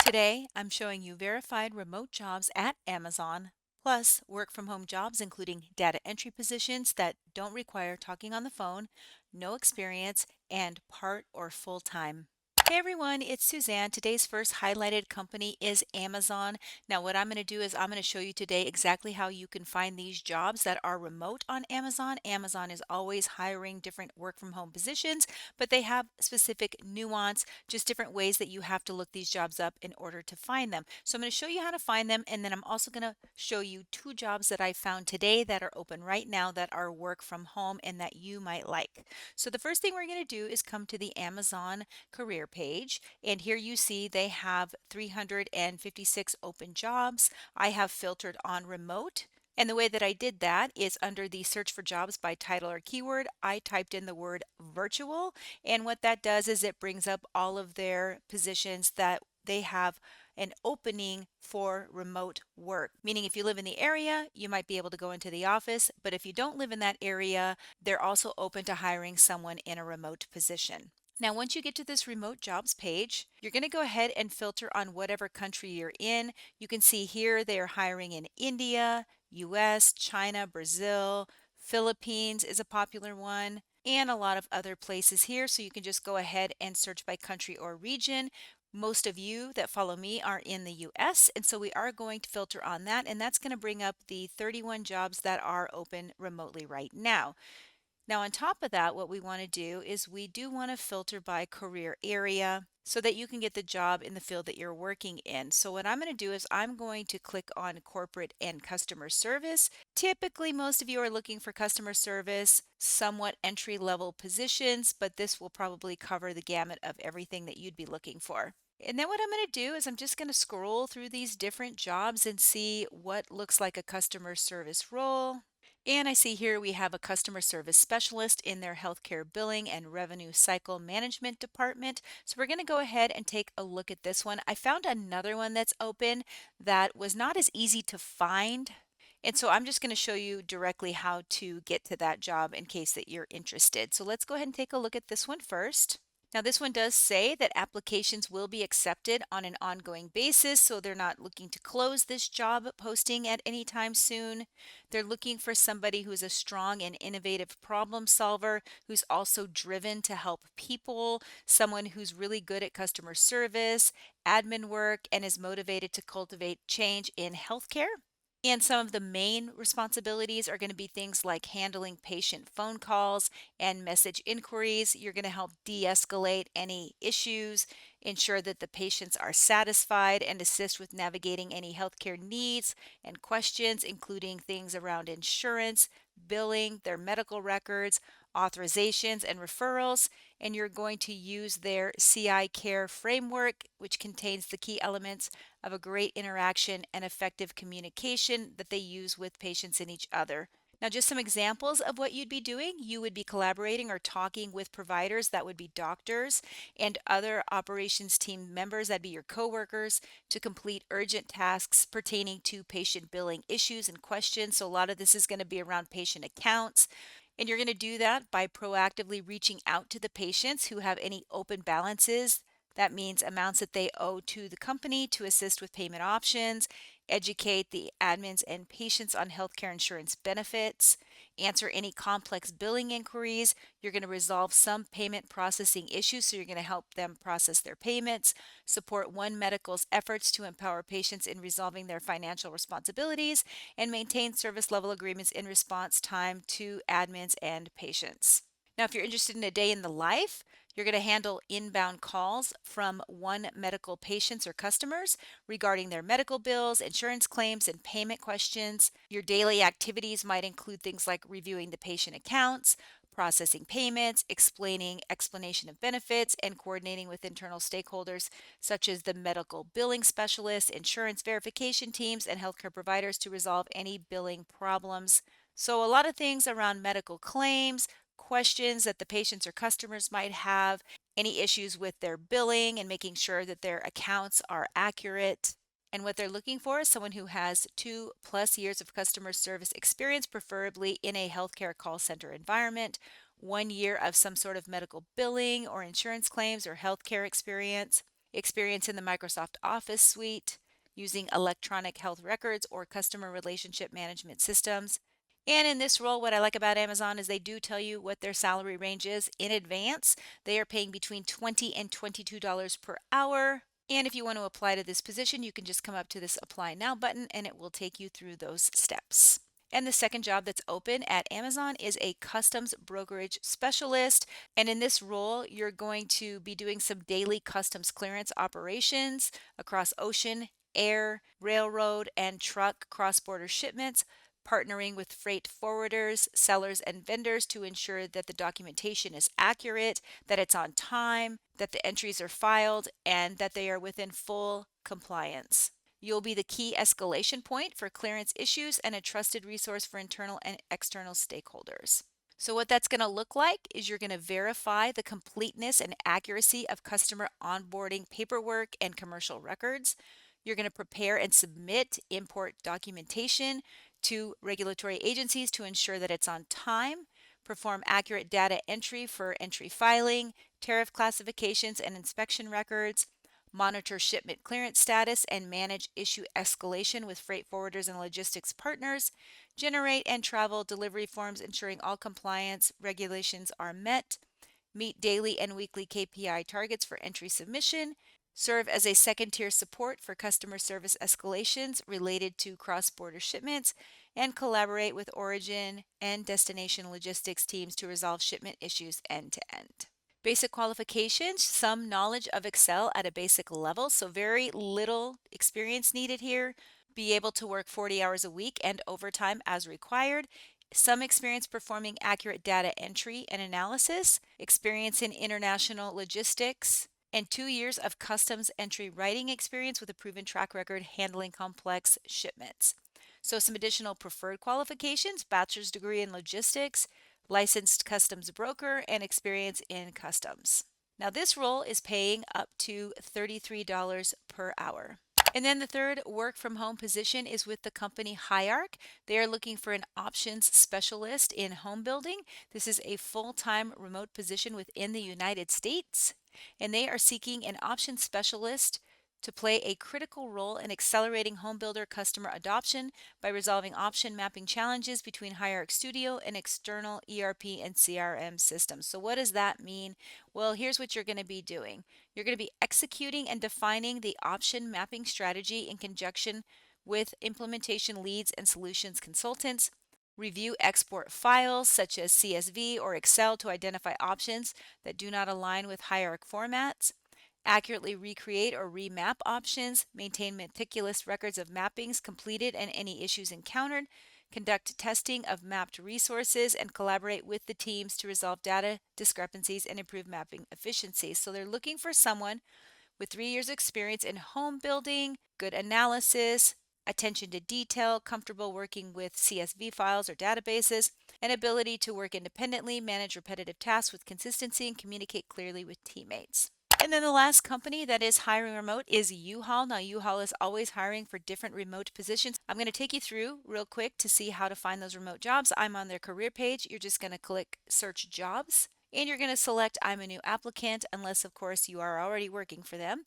Today, I'm showing you verified remote jobs at Amazon, plus work from home jobs including data entry positions that don't require talking on the phone, no experience, and part or full time. Hey everyone, it's Suzanne. Today's first highlighted company is Amazon. Now, what I'm going to do is I'm going to show you today exactly how you can find these jobs that are remote on Amazon. Amazon is always hiring different work from home positions, but they have specific nuance, just different ways that you have to look these jobs up in order to find them. So I'm going to show you how to find them, and then I'm also going to show you two jobs that I found today that are open right now that are work from home and that you might like. So the first thing we're going to do is come to the Amazon career page, and here you see they have 356 open jobs. I have filtered on remote. And the way that I did that is under the search for jobs by title or keyword, I typed in the word virtual. And what that does is it brings up all of their positions that they have an opening for remote work. Meaning, if you live in the area, you might be able to go into the office. But if you don't live in that area, they're also open to hiring someone in a remote position. Now, once you get to this remote jobs page, you're going to go ahead and filter on whatever country you're in. You can see here they are hiring in India, US, China, Brazil, Philippines is a popular one, and a lot of other places here. So you can just go ahead and search by country or region. Most of you that follow me are in the US, and so we are going to filter on that, and that's going to bring up the 31 jobs that are open remotely right now. Now, on top of that, what we want to do is we do want to filter by career area so that you can get the job in the field that you're working in. So what I'm going to do is I'm going to click on corporate and customer service. Typically, most of you are looking for customer service, somewhat entry level positions, but this will probably cover the gamut of everything that you'd be looking for. And then what I'm going to do is I'm just going to scroll through these different jobs and see what looks like a customer service role. And I see here we have a customer service specialist in their healthcare billing and revenue cycle management department. So we're going to go ahead and take a look at this one. I found another one that's open that was not as easy to find. And so I'm just going to show you directly how to get to that job in case that you're interested. So let's go ahead and take a look at this one first. Now, this one does say that applications will be accepted on an ongoing basis, so they're not looking to close this job posting at any time soon. They're looking for somebody who's a strong and innovative problem solver, who's also driven to help people, someone who's really good at customer service, admin work, and is motivated to cultivate change in healthcare. And some of the main responsibilities are going to be things like handling patient phone calls and message inquiries. You're going to help de escalate any issues, ensure that the patients are satisfied, and assist with navigating any healthcare needs and questions, including things around insurance, billing, their medical records, authorizations, and referrals. And you're going to use their CI Care framework, which contains the key elements of a great interaction and effective communication that they use with patients and each other. Now, just some examples of what you'd be doing. You would be collaborating or talking with providers, that would be doctors, and other operations team members, that'd be your coworkers, to complete urgent tasks pertaining to patient billing issues and questions. So a lot of this is going to be around patient accounts. And you're going to do that by proactively reaching out to the patients who have any open balances. That means amounts that they owe to the company, to assist with payment options, educate the admins and patients on healthcare insurance benefits, answer any complex billing inquiries. You're going to resolve some payment processing issues, so you're going to help them process their payments, support One Medical's efforts to empower patients in resolving their financial responsibilities, and maintain service level agreements in response time to admins and patients. Now, if you're interested in a day in the life, you're going to handle inbound calls from One Medical patients or customers regarding their medical bills, insurance claims, and payment questions. Your daily activities might include things like reviewing the patient accounts, processing payments, explaining explanation of benefits, and coordinating with internal stakeholders such as the medical billing specialists, insurance verification teams, and healthcare providers to resolve any billing problems. So a lot of things around medical claims, questions that the patients or customers might have, any issues with their billing and making sure that their accounts are accurate. And what they're looking for is someone who has 2+ years of customer service experience, preferably in a healthcare call center environment, 1 year of some sort of medical billing or insurance claims or healthcare experience. experience in the Microsoft Office suite, using electronic health records or customer relationship management systems. And in this role, what I like about Amazon is they do tell you what their salary range is in advance. They are paying between $20 and $22 per hour. And if you want to apply to this position, you can just come up to this Apply Now button and it will take you through those steps. And the second job that's open at Amazon is a customs brokerage specialist. And in this role, you're going to be doing some daily customs clearance operations across ocean, air, railroad, and truck cross border shipments, partnering with freight forwarders, sellers, and vendors to ensure that the documentation is accurate, that it's on time, that the entries are filed, and that they are within full compliance. You'll be the key escalation point for clearance issues and a trusted resource for internal and external stakeholders. So, what that's going to look like is you're going to verify the completeness and accuracy of customer onboarding paperwork and commercial records. You're going to prepare and submit import documentation to regulatory agencies to ensure that it's on time, perform accurate data entry for entry filing, tariff classifications and inspection records, monitor shipment clearance status and manage issue escalation with freight forwarders and logistics partners, generate and travel delivery forms ensuring all compliance regulations are met, meet daily and weekly KPI targets for entry submission, serve as a second tier support for customer service escalations related to cross border shipments, and collaborate with origin and destination logistics teams to resolve shipment issues end to end. Basic qualifications, some knowledge of Excel at a basic level, so very little experience needed here. Be able to work 40 hours a week and overtime as required. Some experience performing accurate data entry and analysis, experience in international logistics, and 2 years of customs entry writing experience with a proven track record handling complex shipments. So, some additional preferred qualifications: bachelor's degree in logistics, licensed customs broker, and experience in customs. Now, this role is paying up to $33 per hour. And then the third work from home position is with the company Hierarch. They are looking for an options specialist in home building. This is a full time remote position within the United States, and they are seeking an options specialist to play a critical role in accelerating home builder customer adoption by resolving option mapping challenges between Hierarch Studio and external ERP and CRM systems. So, what does that mean? Well, here's what you're going to be doing. You're going to be executing and defining the option mapping strategy in conjunction with implementation leads and solutions consultants. Review export files such as CSV or Excel to identify options that do not align with Hierarch formats. Accurately recreate or remap options, maintain meticulous records of mappings completed and any issues encountered, conduct testing of mapped resources, and collaborate with the teams to resolve data discrepancies and improve mapping efficiency. So they're looking for someone with 3 years experience in home building, good analysis, attention to detail, comfortable working with CSV files or databases, and ability to work independently, manage repetitive tasks with consistency, and communicate clearly with teammates. And then the last company that is hiring remote is U-Haul. Now, U-Haul is always hiring for different remote positions. I'm going to take you through real quick to see how to find those remote jobs. I'm on their career page. You're just going to click search jobs, and you're going to select I'm a new applicant, unless, of course, you are already working for them.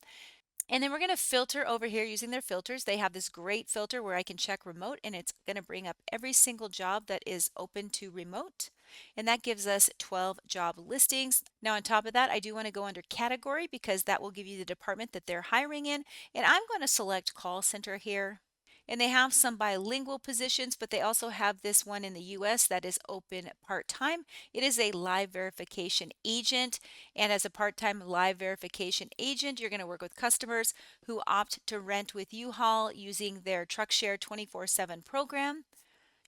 And then we're going to filter over here using their filters. They have this great filter where I can check remote, and it's going to bring up every single job that is open to remote. And that gives us 12 job listings. Now, on top of that, I do want to go under category because that will give you the department that they're hiring in. And I'm going to select call center here. And they have some bilingual positions, but they also have this one in the US that is open part-time. It is a live verification agent. And as a part-time live verification agent, you're going to work with customers who opt to rent with U-Haul using their Truck Share 24/7 program.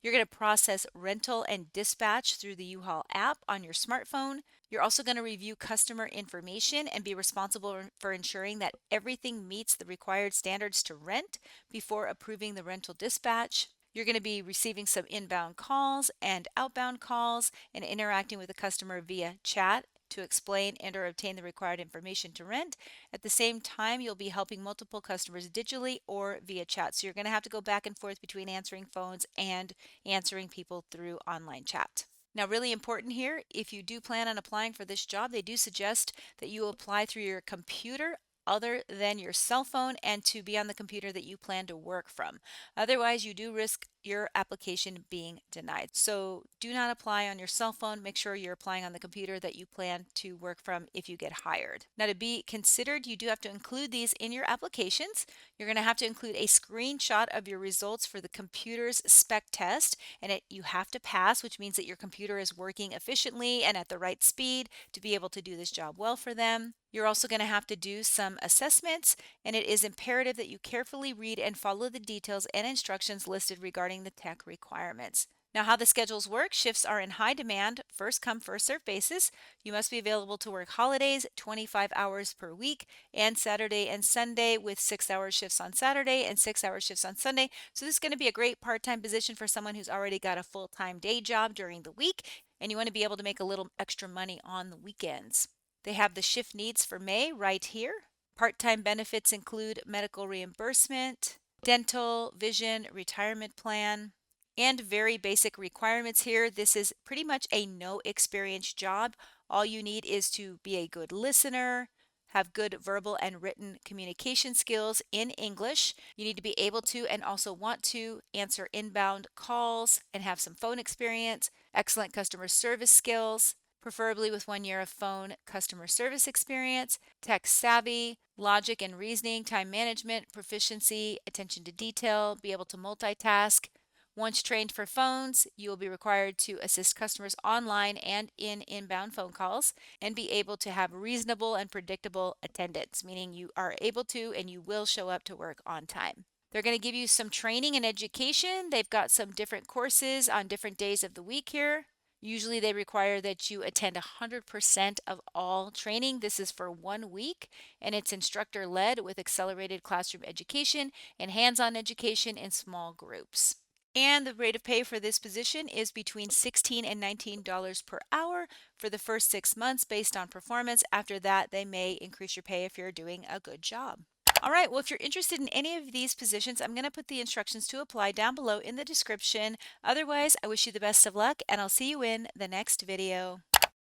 You're going to process rental and dispatch through the U-Haul app on your smartphone. You're also going to review customer information and be responsible for ensuring that everything meets the required standards to rent before approving the rental dispatch. You're going to be receiving some inbound calls and outbound calls and interacting with the customer via chat to explain and or obtain the required information to rent. At the same time, you'll be helping multiple customers digitally or via chat. So you're going to have to go back and forth between answering phones and answering people through online chat. Now, really important here, if you do plan on applying for this job, they do suggest that you apply through your computer other than your cell phone and to be on the computer that you plan to work from. Otherwise, you do risk your application being denied. So do not apply on your cell phone. Make sure you're applying on the computer that you plan to work from if you get hired. Now, to be considered, you do have to include these in your applications. You're going to have to include a screenshot of your results for the computer's spec test, and you have to pass, which means that your computer is working efficiently and at the right speed to be able to do this job well for them. You're also going to have to do some assessments, and it is imperative that you carefully read and follow the details and instructions listed regarding the tech requirements. Now, how the schedules work: shifts are in high demand, first come, first served basis. You must be available to work holidays, 25 hours per week, and Saturday and Sunday, with 6-hour shifts on Saturday and 6-hour shifts on Sunday. So, this is going to be a great part time position for someone who's already got a full time day job during the week, and you want to be able to make a little extra money on the weekends. They have the shift needs for May right here. Part-time benefits include medical reimbursement, dental, vision, retirement plan, and very basic requirements here. This is pretty much a no experience job. All you need is to be a good listener, have good verbal and written communication skills in English. You need to be able to and also want to answer inbound calls and have some phone experience, excellent customer service skills, preferably with 1 year of phone customer service experience, tech savvy, logic and reasoning, time management, proficiency, attention to detail, be able to multitask. Once trained for phones, you will be required to assist customers online and in inbound phone calls and be able to have reasonable and predictable attendance, meaning you are able to and you will show up to work on time. They're going to give you some training and education. They've got some different courses on different days of the week here. Usually they require that you attend 100% of all training. This is for 1 week, and it's instructor led with accelerated classroom education and hands-on education in small groups. And the rate of pay for this position is between $16 and $19 per hour for the first 6 months based on performance. After that, they may increase your pay if you're doing a good job. All right, well, if you're interested in any of these positions, I'm going to put the instructions to apply down below in the description. Otherwise, I wish you the best of luck, and I'll see you in the next video.